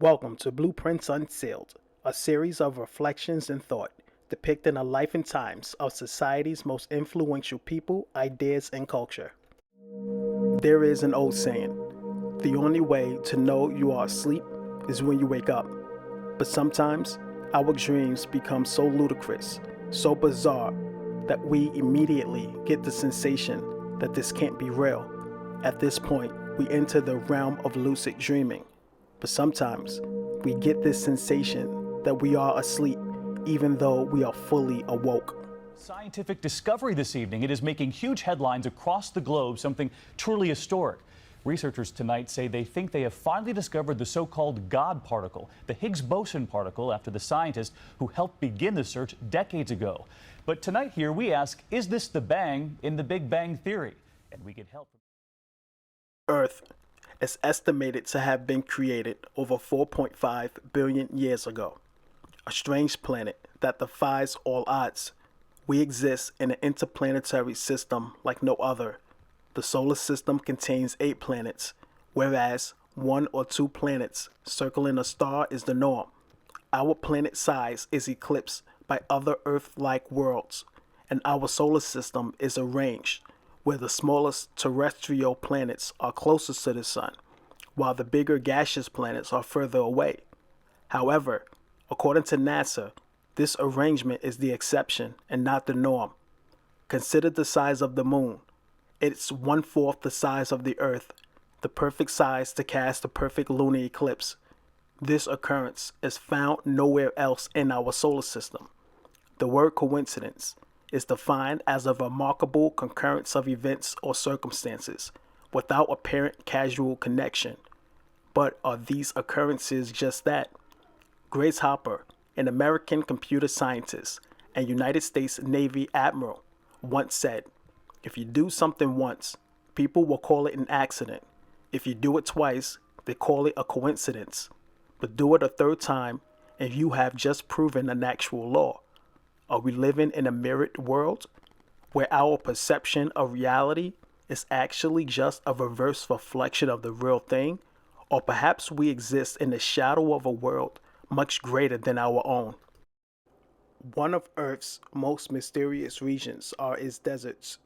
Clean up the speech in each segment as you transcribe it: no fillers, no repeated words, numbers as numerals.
Welcome to Blueprints Unsealed, a series of reflections and thought depicting a life and times of society's most influential people, ideas, and culture. There is an old saying, the only way to know you are asleep is when you wake up. But sometimes our dreams become so ludicrous, so bizarre, that we immediately get the sensation that this can't be real. At this point, we enter the realm of lucid dreaming. But sometimes we get this sensation that we are asleep even though we are fully awoke. Scientific discovery this evening. It is making huge headlines across the globe, something truly historic. Researchers tonight say they think they have finally discovered the so-called God particle, the Higgs boson particle, after the scientist who helped begin the search decades ago. But tonight here we ask, is this the bang in the Big Bang Theory? And we get help from Earth is estimated to have been created over 4.5 billion years ago. A strange planet that defies all odds. We exist in an interplanetary system like no other. The solar system contains 8 planets, whereas 1 or 2 planets circling a star is the norm. Our planet size is eclipsed by other Earth-like worlds, and our solar system is arranged where the smallest terrestrial planets are closest to the sun, while the bigger gaseous planets are further away. However, according to NASA, this arrangement is the exception and not the norm. Consider the size of the moon. It's 1/4 the size of the Earth, the perfect size to cast a perfect lunar eclipse. This occurrence is found nowhere else in our solar system. The word coincidence is defined as a remarkable concurrence of events or circumstances without apparent causal connection. But are these occurrences just that? Grace Hopper, an American computer scientist and United States Navy admiral, once said, "If you do something once, people will call it an accident. If you do it twice, they call it a coincidence. But do it a third time, and you have just proven an actual law." Are we living in a mirrored world where our perception of reality is actually just a reverse reflection of the real thing? Or perhaps we exist in the shadow of a world much greater than our own? One of Earth's most mysterious regions are its deserts,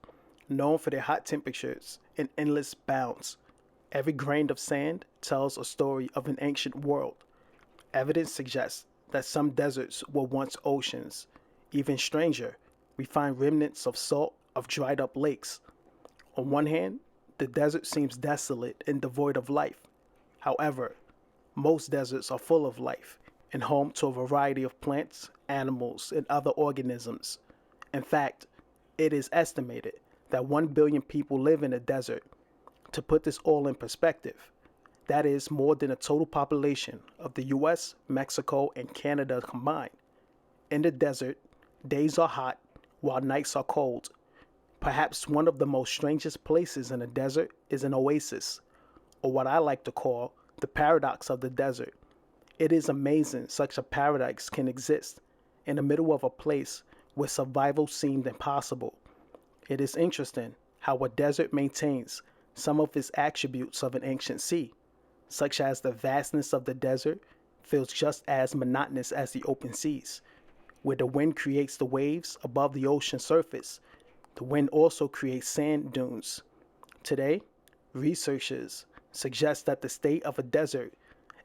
known for their hot temperatures and endless bounds. Every grain of sand tells a story of an ancient world. Evidence suggests that some deserts were once oceans. Even stranger, we find remnants of salt of dried up lakes. On one hand, the desert seems desolate and devoid of life. However, most deserts are full of life and home to a variety of plants, animals, and other organisms. In fact, it is estimated that 1 billion people live in a desert. To put this all in perspective, that is more than the total population of the US, Mexico, and Canada combined. In the desert, days are hot while nights are cold. Perhaps one of the most strangest places in a desert is an oasis, or what I like to call the paradox of the desert. It is amazing such a paradox can exist in the middle of a place where survival seemed impossible. It is interesting how a desert maintains some of its attributes of an ancient sea, such as the vastness of the desert feels just as monotonous as the open seas. Where the wind creates the waves above the ocean surface, the wind also creates sand dunes. Today, researchers suggest that the state of a desert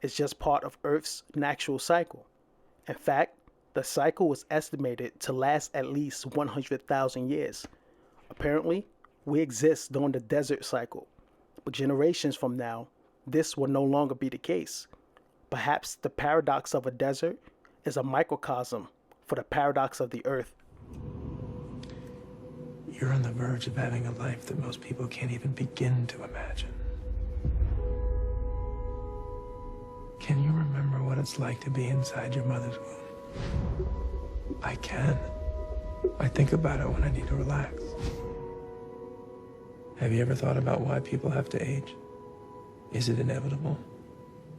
is just part of Earth's natural cycle. In fact, the cycle is estimated to last at least 100,000 years. Apparently, we exist during the desert cycle, but generations from now, this will no longer be the case. Perhaps the paradox of a desert is a microcosm for the paradox of the Earth. You're on the verge of having a life that most people can't even begin to imagine. Can you remember what it's like to be inside your mother's womb? I can. I think about it when I need to relax. Have you ever thought about why people have to age? Is it inevitable?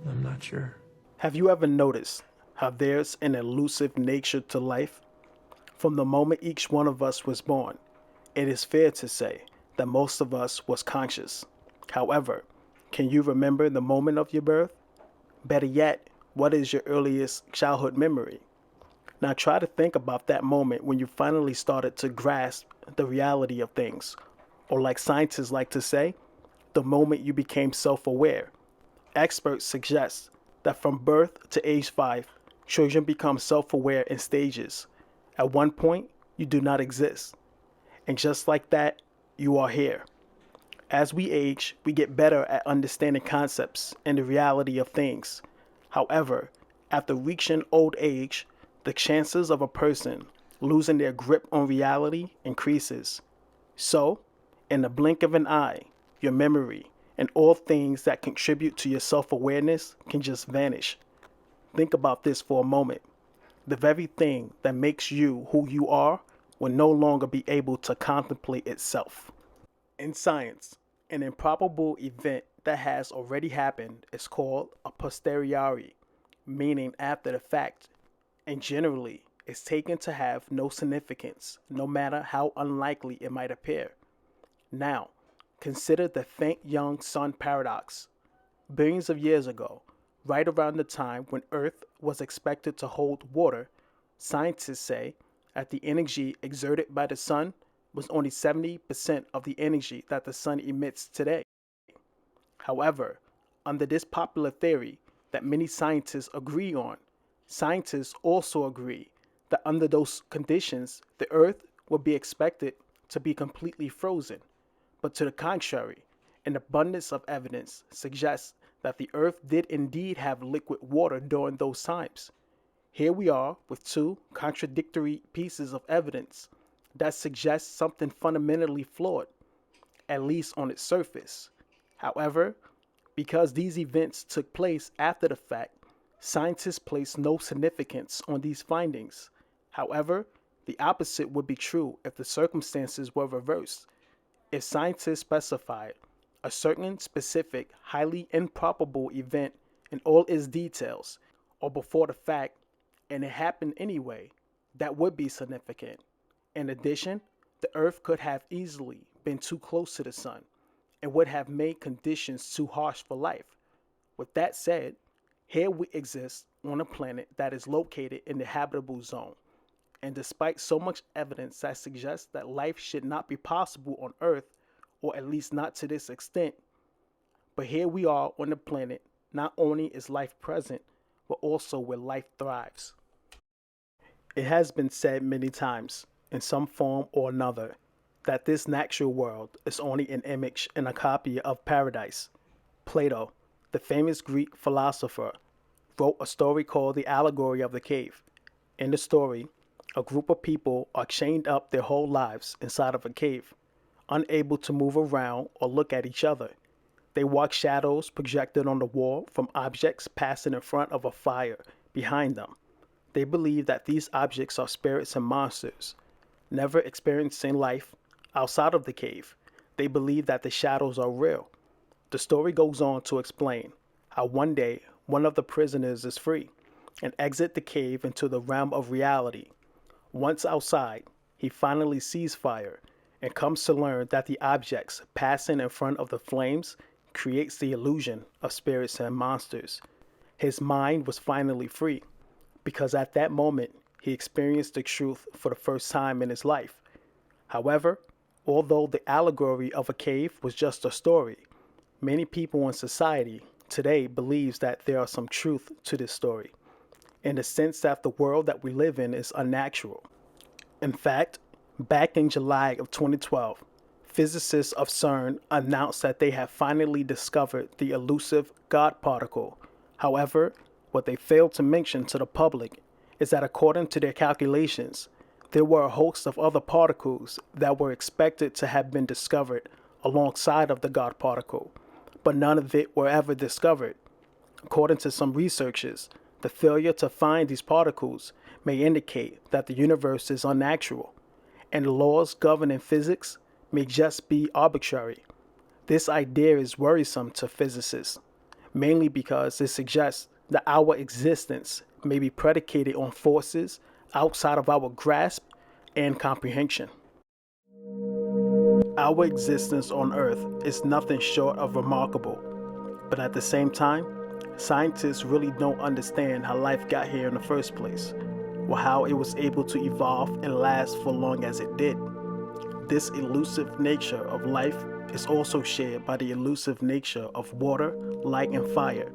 I'm not sure. Have you ever noticed how there's an elusive nature to life? From the moment each one of us was born, it is fair to say that most of us was conscious. However, can you remember the moment of your birth? Better yet, What is your earliest childhood memory? Now try to think about that moment when you finally started to grasp the reality of things. Or like scientists like to say, the moment you became self-aware. Experts suggest that from birth to age 5, children become self-aware in stages. At one point, you do not exist. And just like that, you are here. As we age, we get better at understanding concepts and the reality of things. However, after reaching old age, the chances of a person losing their grip on reality increases. So, in the blink of an eye, your memory and all things that contribute to your self-awareness can just vanish. Think about this for a moment. The very thing that makes you who you are will no longer be able to contemplate itself. In science, an improbable event that has already happened is called a posteriori, meaning after the fact, and generally is taken to have no significance, no matter how unlikely it might appear. Now, consider the faint young sun paradox. Billions of years ago, right around the time when Earth was expected to hold water, scientists say that the energy exerted by the sun was only 70% of the energy that the sun emits today. However, under this popular theory that many scientists agree on, scientists also agree that under those conditions, the Earth would be expected to be completely frozen. But to the contrary, an abundance of evidence suggests that the Earth did indeed have liquid water during those times. Here we are with two contradictory pieces of evidence that suggest something fundamentally flawed, at least on its surface. However, because these events took place after the fact, scientists place no significance on these findings. However, the opposite would be true if the circumstances were reversed. If scientists specified a certain specific, highly improbable event in all its details, or before the fact, and it happened anyway, that would be significant. In addition, the Earth could have easily been too close to the Sun and would have made conditions too harsh for life. With that said, here we exist on a planet that is located in the habitable zone. And despite so much evidence that suggests that life should not be possible on Earth, or at least not to this extent, but here we are on the planet, not only is life present, but also where life thrives. It has been said many times, in some form or another, that this natural world is only an image and a copy of paradise. Plato, the famous Greek philosopher, wrote a story called the allegory of the cave. In the story, a group of people are chained up their whole lives inside of a cave, unable to move around or look at each other. They watch shadows projected on the wall from objects passing in front of a fire behind them. They believe that these objects are spirits and monsters. Never experiencing life outside of the cave, they believe that the shadows are real. The story goes on to explain how one day one of the prisoners is free and exit the cave into the realm of reality. Once outside, he finally sees fire and comes to learn that the objects passing in front of the flames creates the illusion of spirits and monsters. His mind was finally free because at that moment he experienced the truth for the first time in his life. However, although the allegory of a cave was just a story, many people in society today believes that there are some truth to this story, in the sense that the world that we live in is unnatural. In fact, back in July of 2012, physicists of CERN announced that they have finally discovered the elusive God particle. However, what they failed to mention to the public is that according to their calculations, there were a host of other particles that were expected to have been discovered alongside of the God particle, but none of it were ever discovered. According to some researchers, the failure to find these particles may indicate that the universe is unnatural, and the laws governing physics may just be arbitrary. This idea is worrisome to physicists, mainly because it suggests that our existence may be predicated on forces outside of our grasp and comprehension. Our existence on Earth is nothing short of remarkable, but at the same time, Scientists really don't understand how life got here in the first place, or how it was able to evolve and last for long as it did. This elusive nature of life is also shared by the elusive nature of water, light, and fire,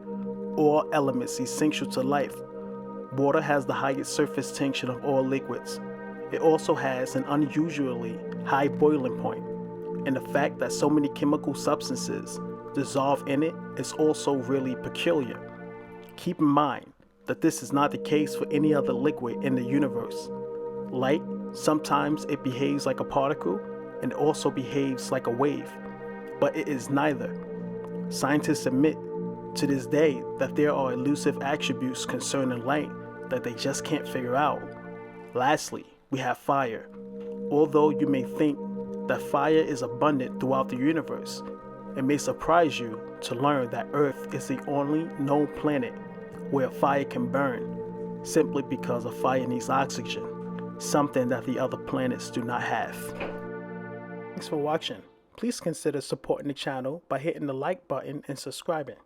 all elements essential to life. Water has the highest surface tension of all liquids. It also has an unusually high boiling point, and the fact that so many chemical substances dissolve in it is also really peculiar. Keep in mind that this is not the case for any other liquid in the universe. Light, sometimes it behaves like a particle and also behaves like a wave, but it is neither. Scientists admit to this day that there are elusive attributes concerning light that they just can't figure out. Lastly, we have fire. Although you may think that fire is abundant throughout the universe, it may surprise you to learn that Earth is the only known planet where fire can burn, simply because a fire needs oxygen, something that the other planets do not have. Thanks for watching. Please consider supporting the channel by hitting the like button and subscribing.